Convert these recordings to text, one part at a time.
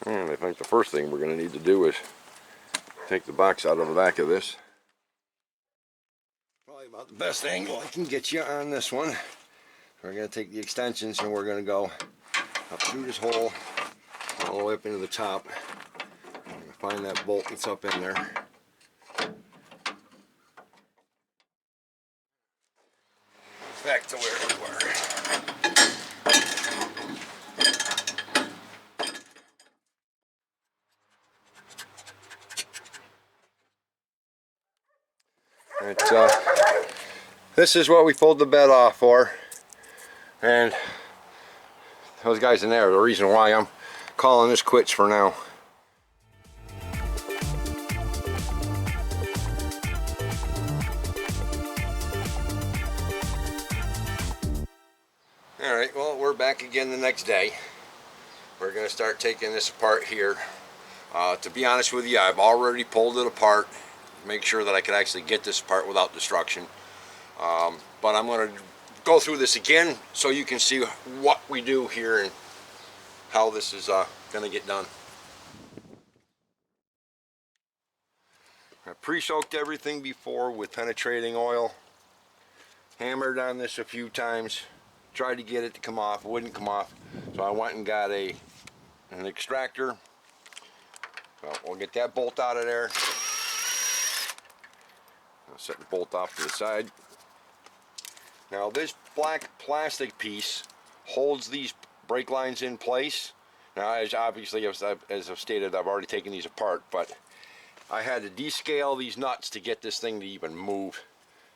And I think the first thing we're going to need to do is take the box out of the back of this. Probably about the best angle I can get you on this one. We're going to take the extensions and we're going to go up through this hole all the way up into the top. I'm going to find that bolt that's up in there. Back to where we were. This is what we pulled the bed off for, and those guys in there are the reason why I'm calling this quits for now. Alright, well, we're back again the next day. We're going to start taking this apart here. To be honest with you, I've already pulled it apart, make sure that I could actually get this apart without destruction. But I'm going to go through this again so you can see what we do here and how this is going to get done. I pre-soaked everything before with penetrating oil, hammered on this a few times, tried to get it to come off, it wouldn't come off, so I went and got an extractor. So we'll get that bolt out of there. I'll set the bolt off to the side. Now this black plastic piece holds these brake lines in place. Now, as obviously, as I've stated, I've already taken these apart, but I had to descale these nuts to get this thing to even move.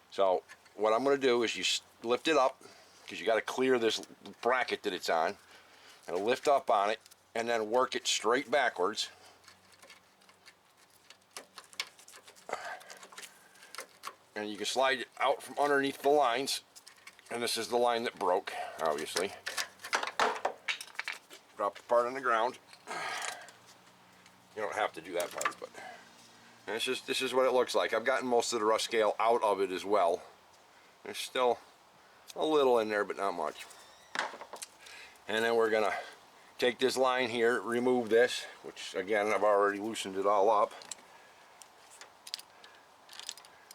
So what I'm going to do is you lift it up, because you got to clear this bracket that it's on, and lift up on it, and then work it straight backwards. And you can slide it out from underneath the lines. And this is the line that broke, obviously. Drop the part on the ground. You don't have to do that part, but and this is what it looks like. I've gotten most of the rough scale out of it as well. There's still a little in there, but not much. And then we're gonna take this line here, remove this, which again I've already loosened it all up.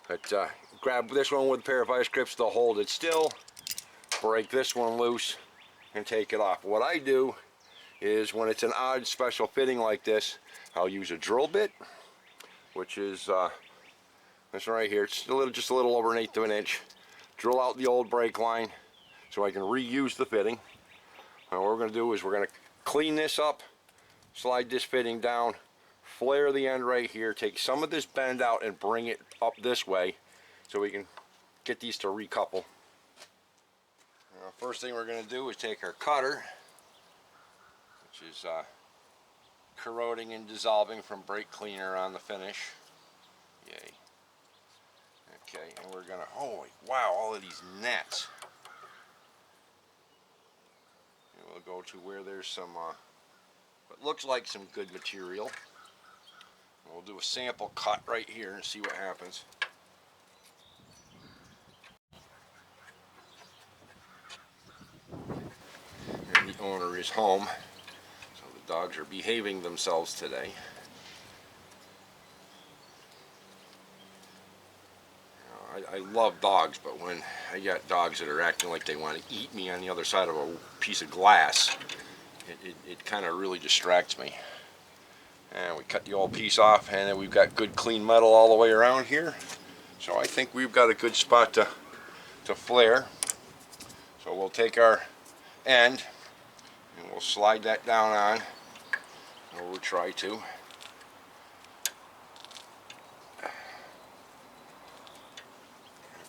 But grab this one with a pair of vice grips to hold it still, break this one loose, and take it off. What I do is when it's an odd special fitting like this, I'll use a drill bit, which is this right here. It's just a little over 1/8 of an inch. Drill out the old brake line so I can reuse the fitting. And what we're going to do is we're going to clean this up, slide this fitting down, flare the end right here, take some of this bend out and bring it up this way so we can get these to recouple. Now, first thing we're going to do is take our cutter, which is corroding and dissolving from brake cleaner on the finish. Yay. Okay, and we're going to, oh wow, all of these nets. And we'll go to where there's some, what looks like some good material. We'll do a sample cut right here and see what happens. And the owner is home, so the dogs are behaving themselves today. I love dogs, but when I got dogs that are acting like they want to eat me on the other side of a piece of glass, it kind of really distracts me. And we cut the old piece off, and then we've got good clean metal all the way around here. So I think we've got a good spot to flare. So we'll take our end and we'll slide that down on, or we'll try to.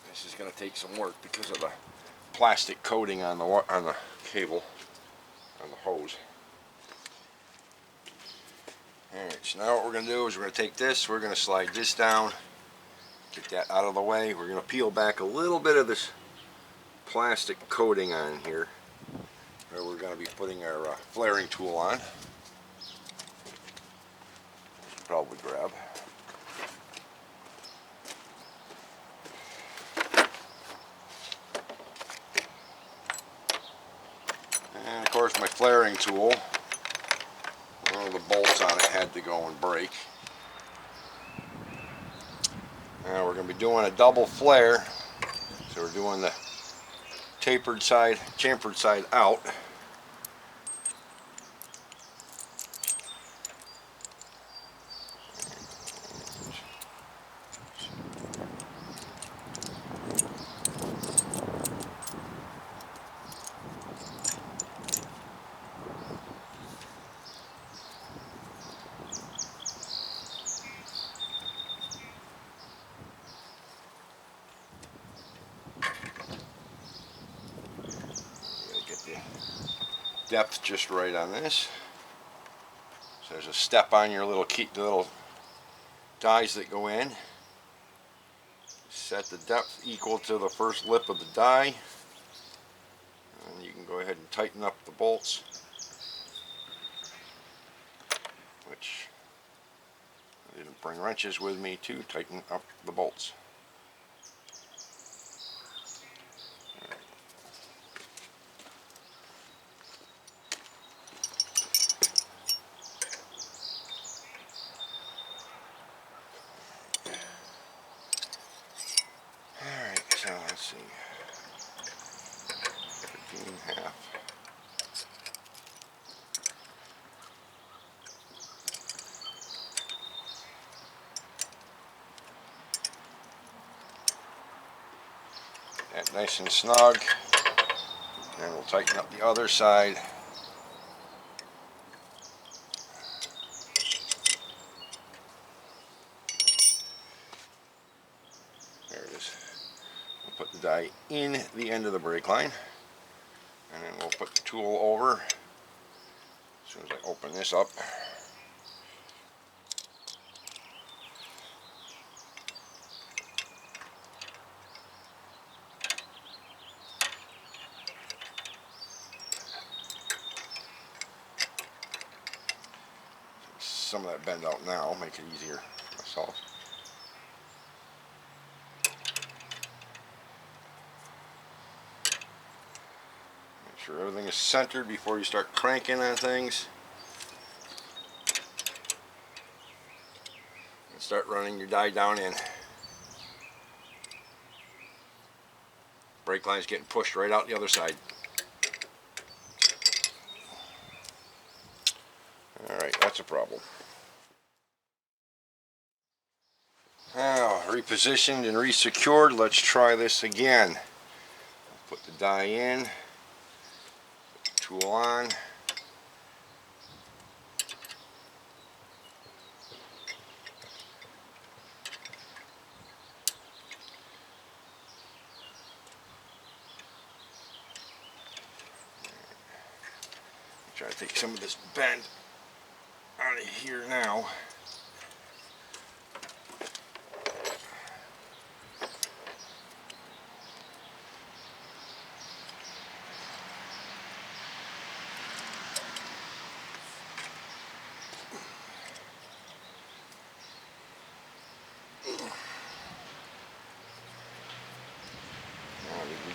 This is going to take some work because of the plastic coating on the cable, on the hose. Alright, so now what we're going to do is we're going to take this, we're going to slide this down, get that out of the way. We're going to peel back a little bit of this plastic coating on here, where we're going to be putting our flaring tool on. Probably grab. And of course my flaring tool. One of the bolts on it had to go and break. Now we're going to be doing a double flare. So we're doing the tapered side, chamfered side out. Depth just right on this. So there's a step on your little key, the little dies that go in. Set the depth equal to the first lip of the die, and you can go ahead and tighten up the bolts, which I didn't bring wrenches with me to tighten up the bolts. So let's see, 13.5. That nice and snug. And we'll tighten up the other side. There it is. Put the die in the end of the brake line, and then we'll put the tool over as soon as I open this up. Some of that bend out now, make it easier for myself. Sure everything is centered before you start cranking on things, and start running your die down in. Brake line's getting pushed right out the other side. Alright, that's a problem. Now, repositioned and resecured, let's try this again. Put the die in. Tool on. Try to take some of this bend out of here now.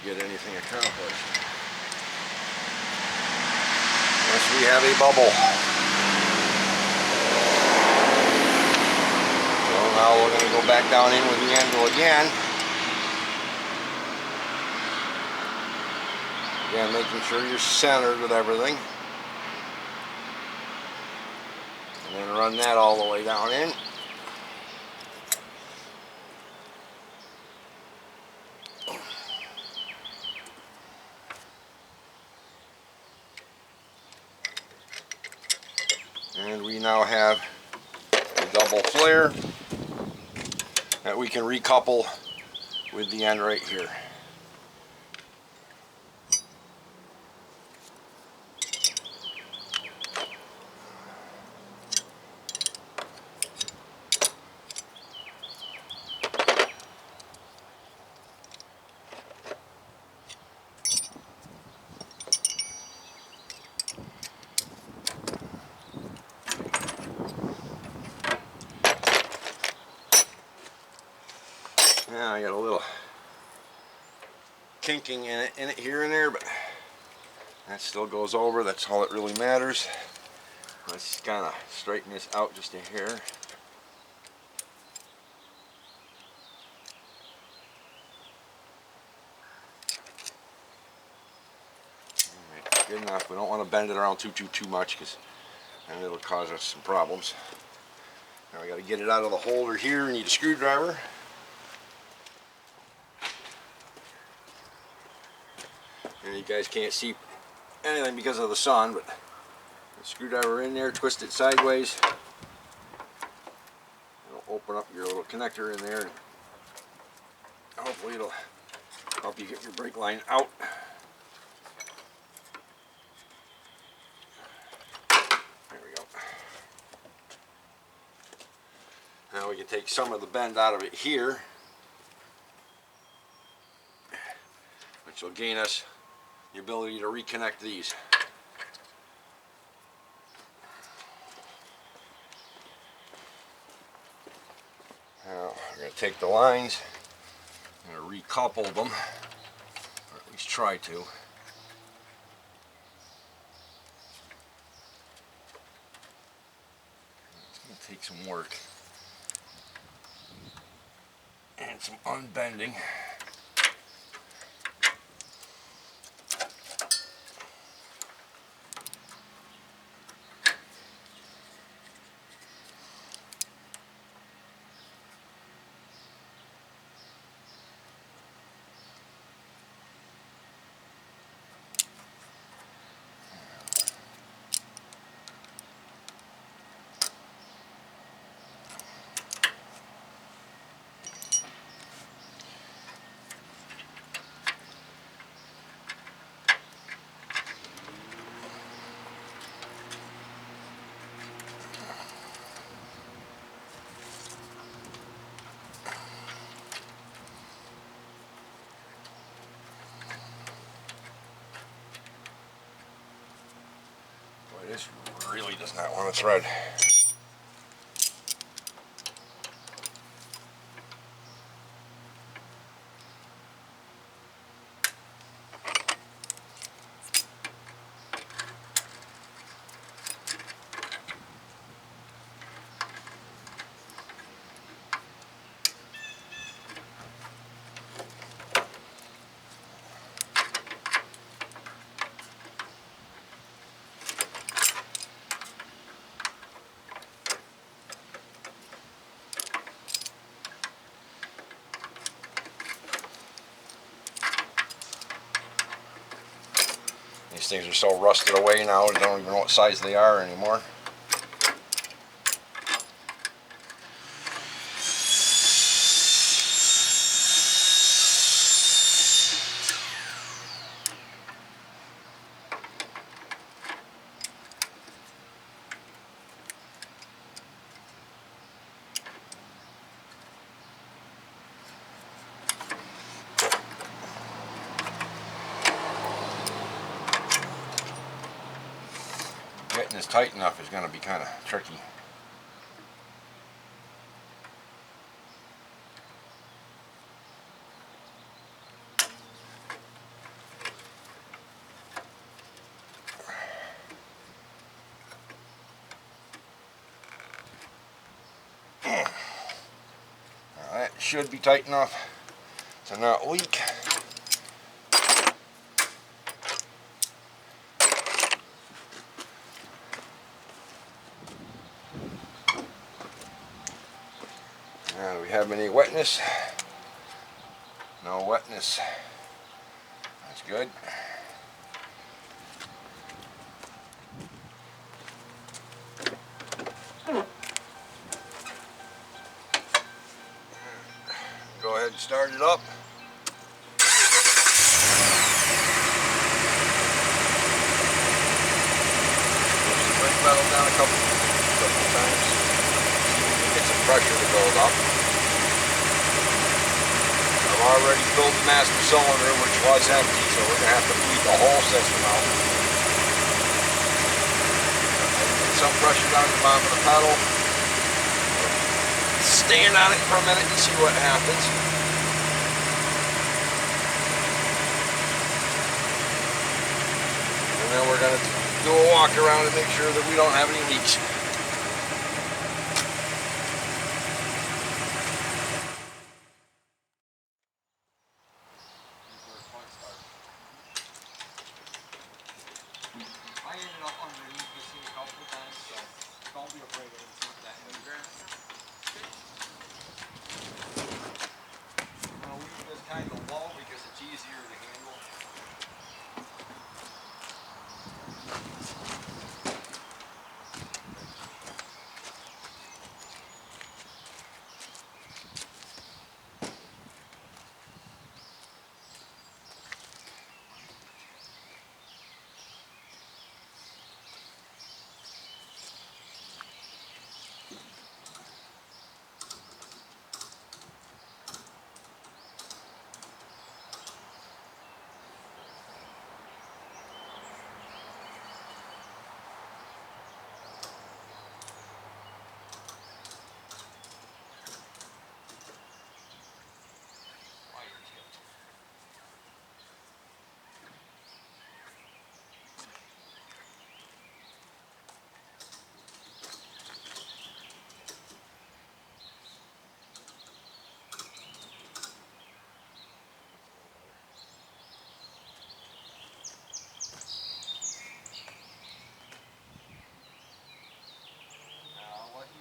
Get anything accomplished unless we have a bubble. So now we're going to go back down in with the anvil again. Again, making sure you're centered with everything, and then run that all the way down in. And we now have a double flare that we can recouple with the end right here. Now I got a little kinking in it here and there, but that still goes over. That's all that really matters. Let's kind of straighten this out just a hair. Alright, good enough. We don't want to bend it around too much, because then it'll cause us some problems. Now we got to get it out of the holder here. We need a screwdriver. And you guys can't see anything because of the sun, but the screwdriver in there, twist it sideways. It'll open up your little connector in there. Hopefully it'll help you get your brake line out. There we go. Now we can take some of the bend out of it here, which will gain us the ability to reconnect these. Now we're going to take the lines and recouple them, or at least try to. It's going to take some work and some unbending. This really does not want to thread. These things are so rusted away now, I don't even know what size they are anymore. Getting this tight enough is going to be kind of tricky. Now that should be tight enough to not leak. Do we have any wetness? No wetness. That's good. Go ahead and start it up. Push the brake pedal down a couple times. Get some pressure to build up. I've already filled the master cylinder, which was empty, so we're going to have to bleed the whole system out. Get some pressure down the bottom of the pedal. Stand on it for a minute and see what happens. And then we're going to do a walk around and make sure that we don't have any leaks. I ended up underneath this thing a couple of times, so don't be afraid of it. It's not that heavy. I'll leave this kind of low because it's easier to handle.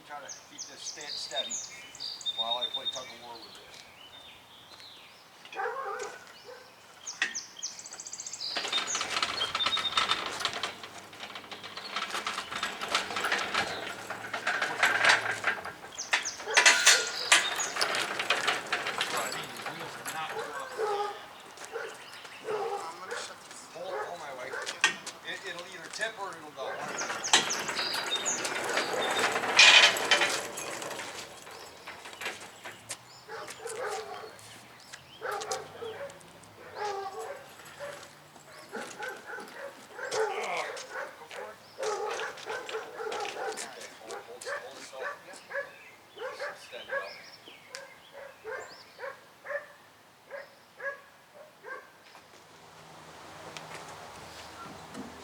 Try to keep this steady while I play tug of war with this. Hold my way. It'll either tip or it'll go.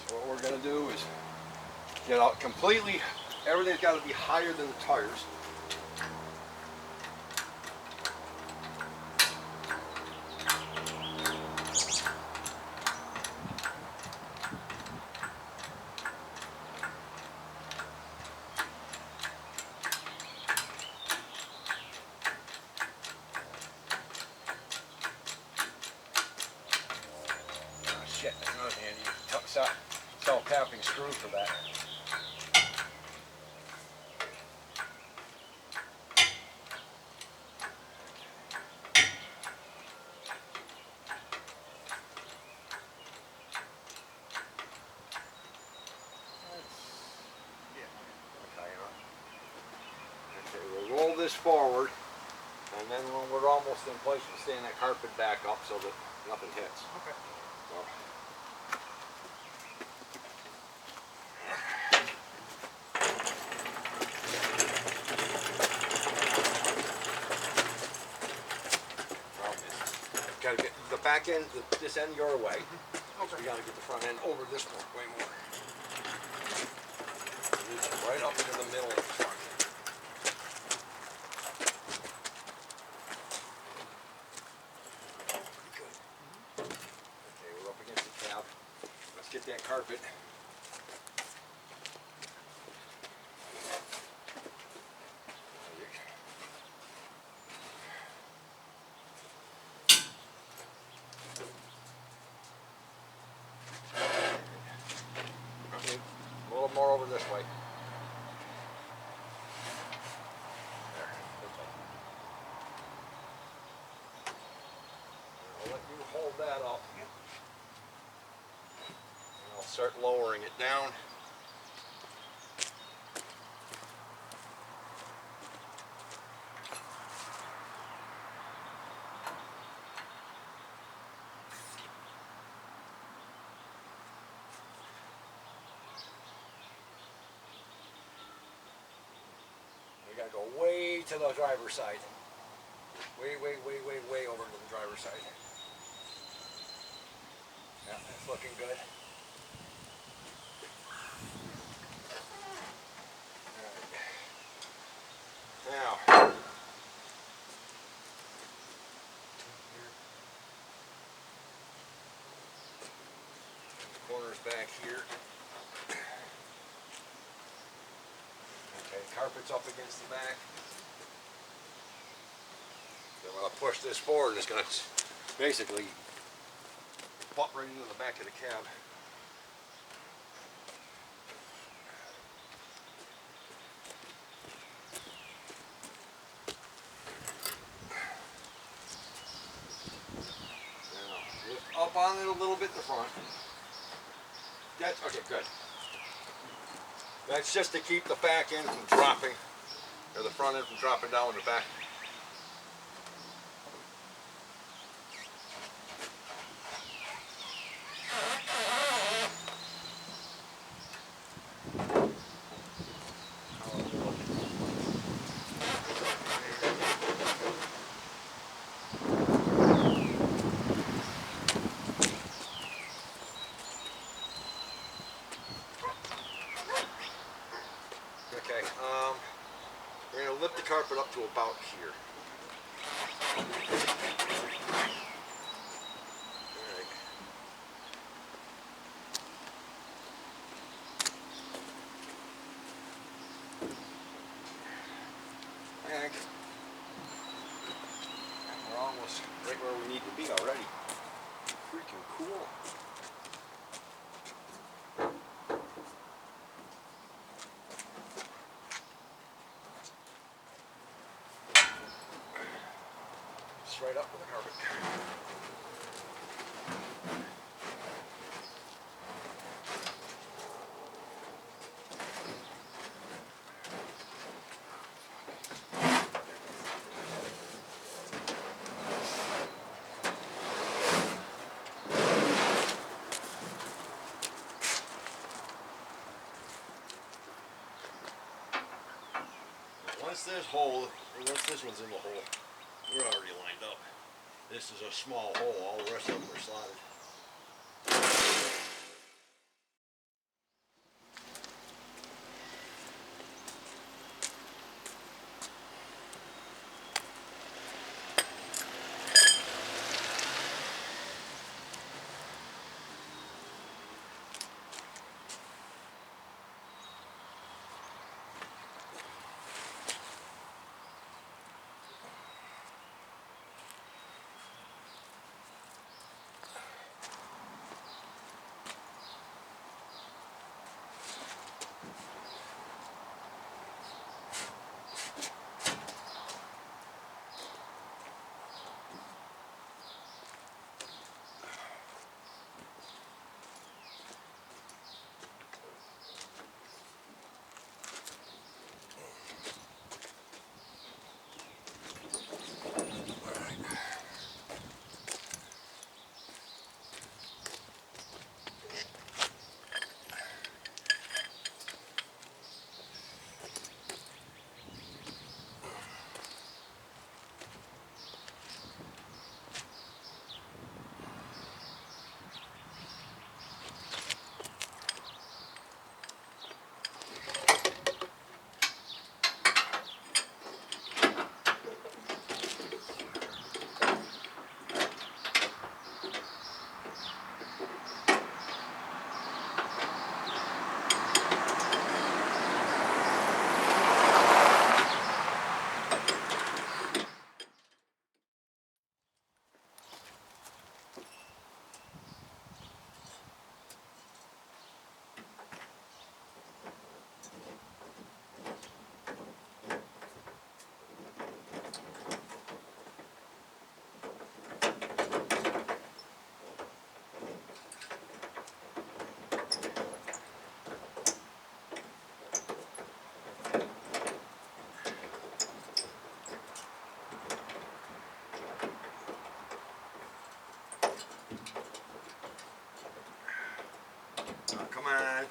What we're going to do is get out completely, everything's got to be higher than the tires. Shit, that's another handy self-tapping screw for that. Okay, we'll roll this forward, and then when we're almost in place, we'll stand that carpet back up so that nothing hits. Okay. So, got to get the back end, this end your way. Okay. We got to get the front end over this way more. Reach right up into the middle of the truck. Good. Okay, we're up against the cab. Let's get that carpet. More over this way. There. I'll let you hold that up. And I'll start lowering it down. We gotta go way to the driver's side. Way over to the driver's side. Yeah, that's looking good. Now, corners back here. Okay, carpet's up against the back. So I'm going to push this forward and it's going to basically pop right into the back of the cab. Now, lift up on it a little bit in the front. That's okay, good. That's just to keep the back end from dropping, or the front end from dropping down in the back. Okay, we're going to lift the carpet up to about here. Alright. And we're almost right where we need to be already. Freaking cool. Right up with the carpet. Once this one's in the hole, we're already lined up. This is a small hole, all the rest of them are slotted. Come on.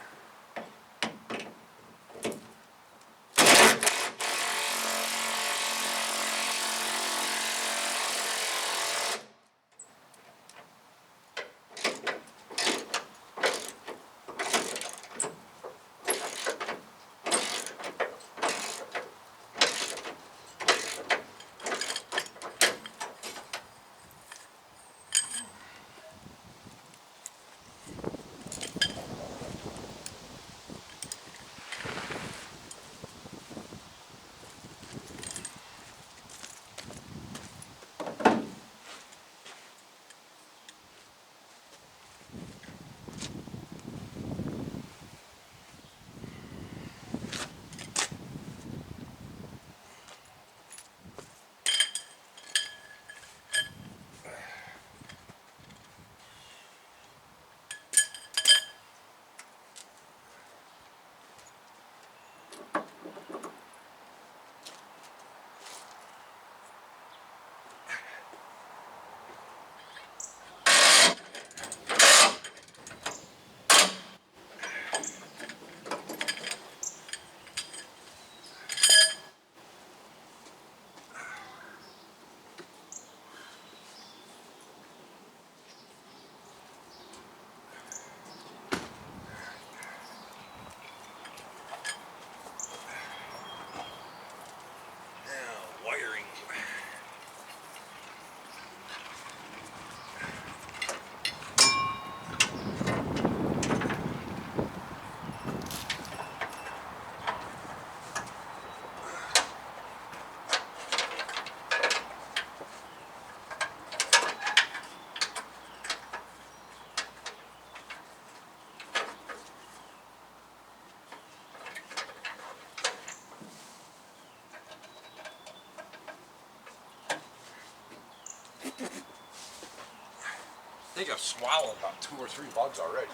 I think I've swallowed about 2 or 3 bugs already.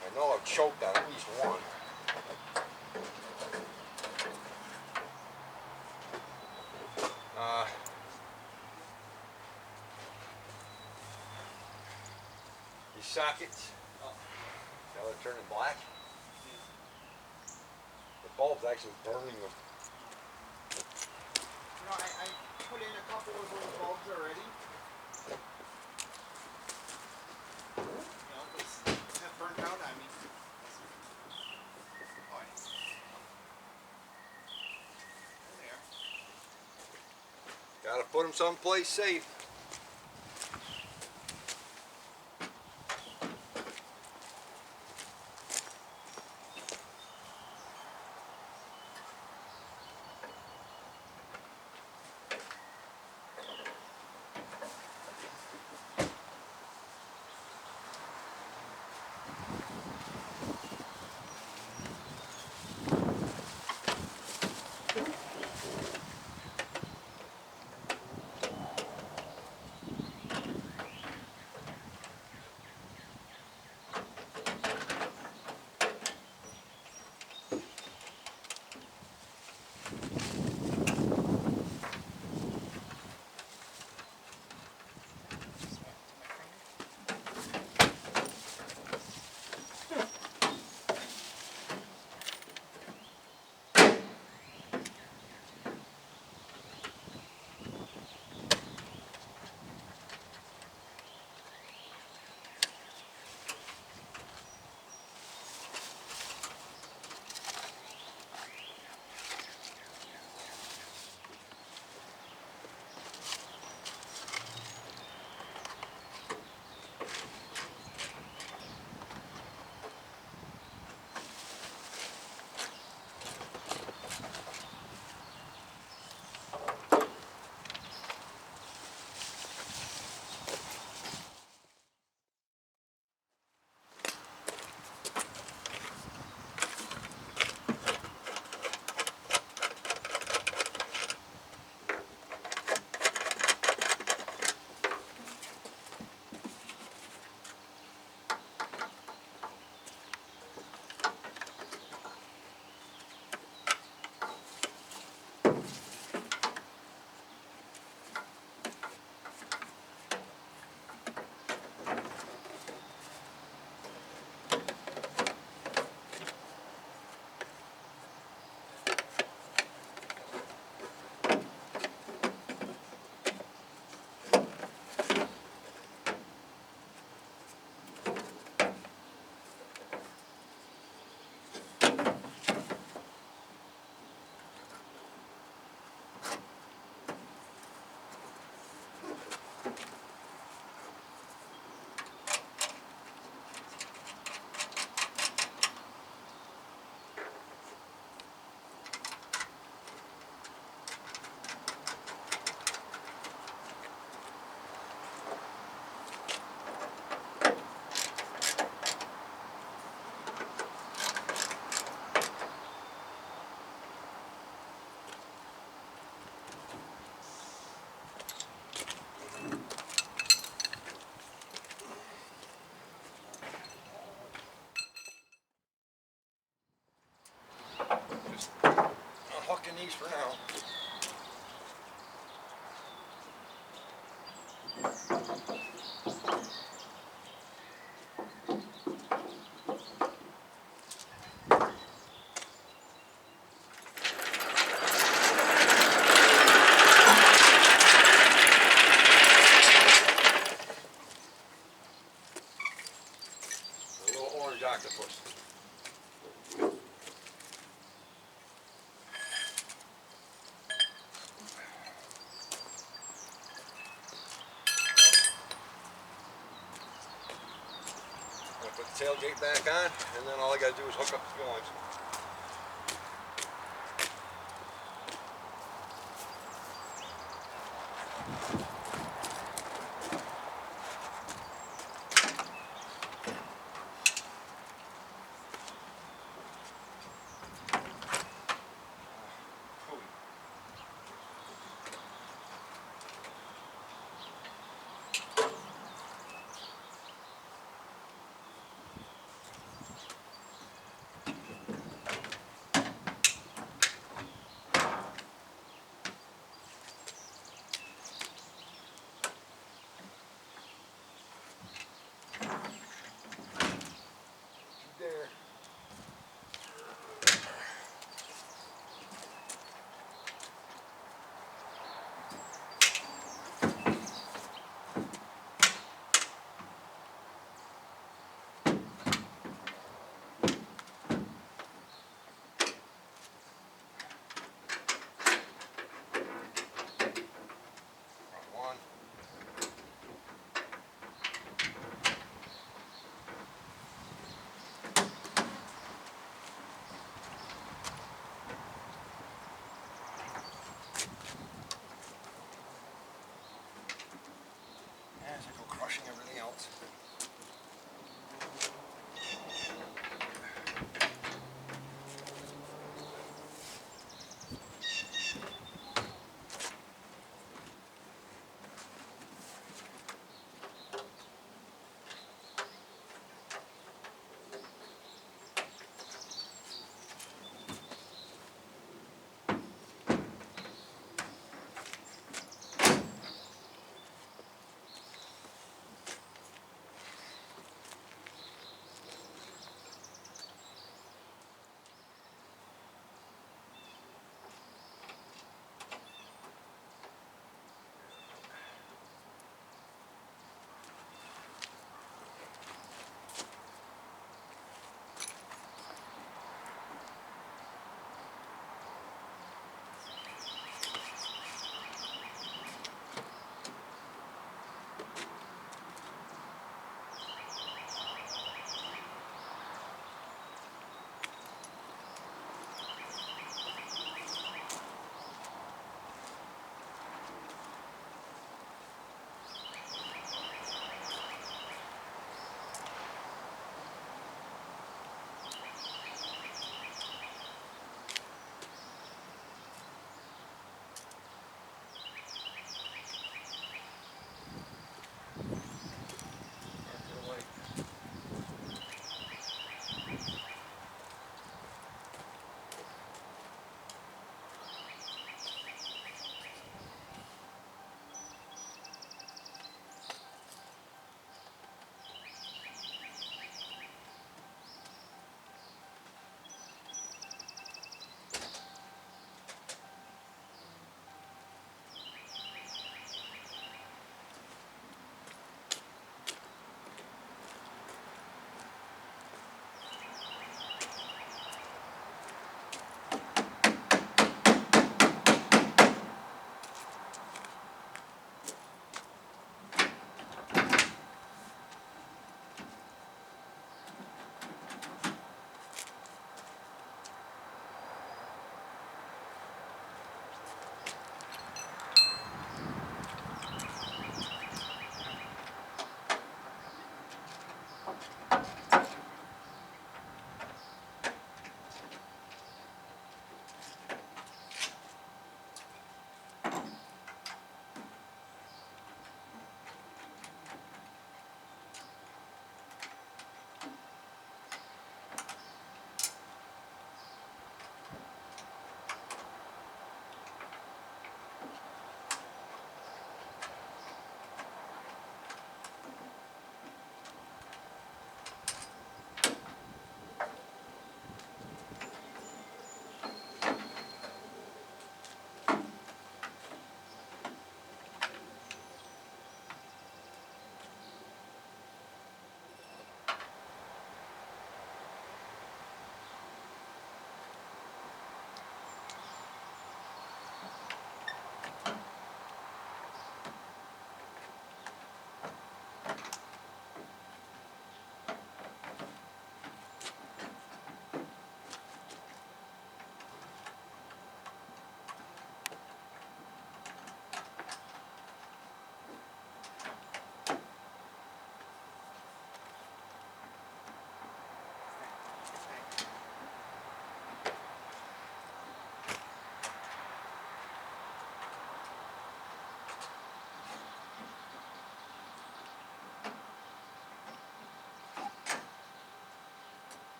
I know I've choked on at least one. These sockets, now they're turning black. The bulb's actually burning them. You know, I put in a couple of those bulbs already. You know, those have burnt out on me. Oh, yeah. There they are. Gotta put them someplace safe. Unhooking these for now. A little orange octopus. Put the tailgate back on, and then all I gotta do is hook up the DVOMs.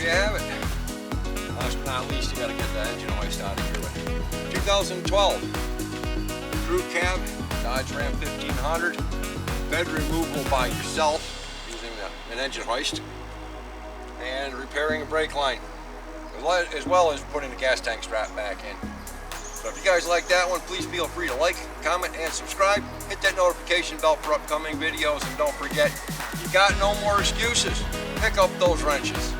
you have it. Last but not least, you gotta get the engine hoist out of here. 2012 crew cab, Dodge Ram 1500, bed removal by yourself using an engine hoist, and repairing a brake line, as well as putting the gas tank strap back in. So if you guys like that one, please feel free to like, comment, and subscribe. Hit that notification bell for upcoming videos, and don't forget, you got no more excuses. Pick up those wrenches.